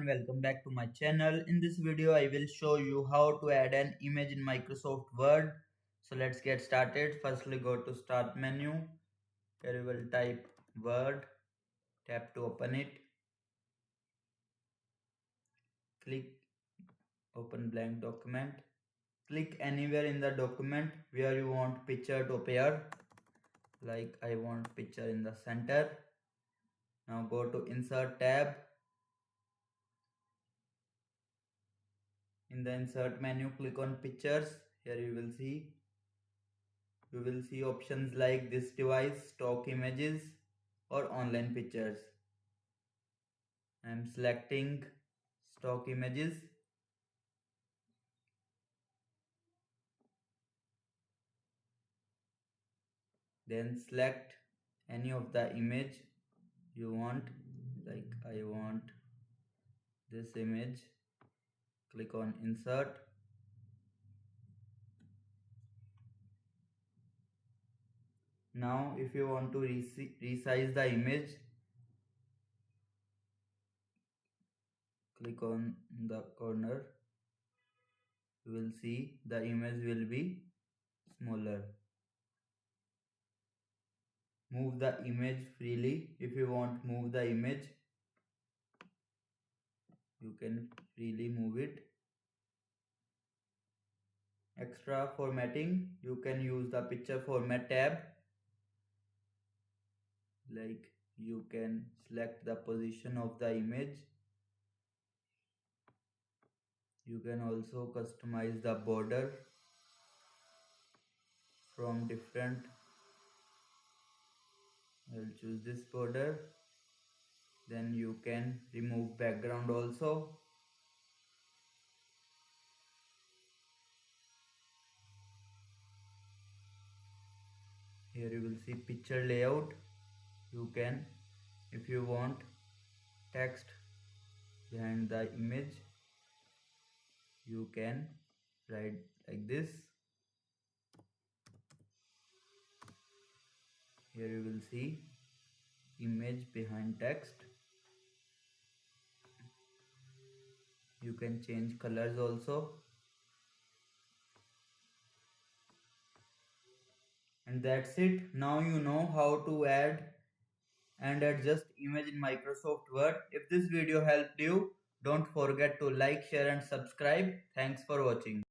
welcome back to my channel. In this video I will show you how to add an image in Microsoft Word. So let's get started. Firstly go to start menu. Here you will type Word, tap to open it. Click open blank document. Click anywhere in the document where you want picture to appear. Like I want picture in the center. Now go to insert tab. In the insert menu click on pictures. Here you will see options like this device, stock images or online pictures. I am selecting stock images. Then select any of the image you want. Like I want this image. Click on insert. Now if you want to resize the image, click on the corner. You will see the image will be smaller. Move the image freely. If you want move the image, you can freely move it. Extra formatting, you can use the picture format tab. Like you can select the position of the image. You can also customize the border from different. I'll choose this border. Then you can remove background also. Here you will see picture layout. You can, if you want text behind the image, you can write like this. Here you will see image behind text. You can change colors also. And that's it. Now you know how to add and adjust image in Microsoft Word. If this video helped you, don't forget to like, share and subscribe. Thanks for watching.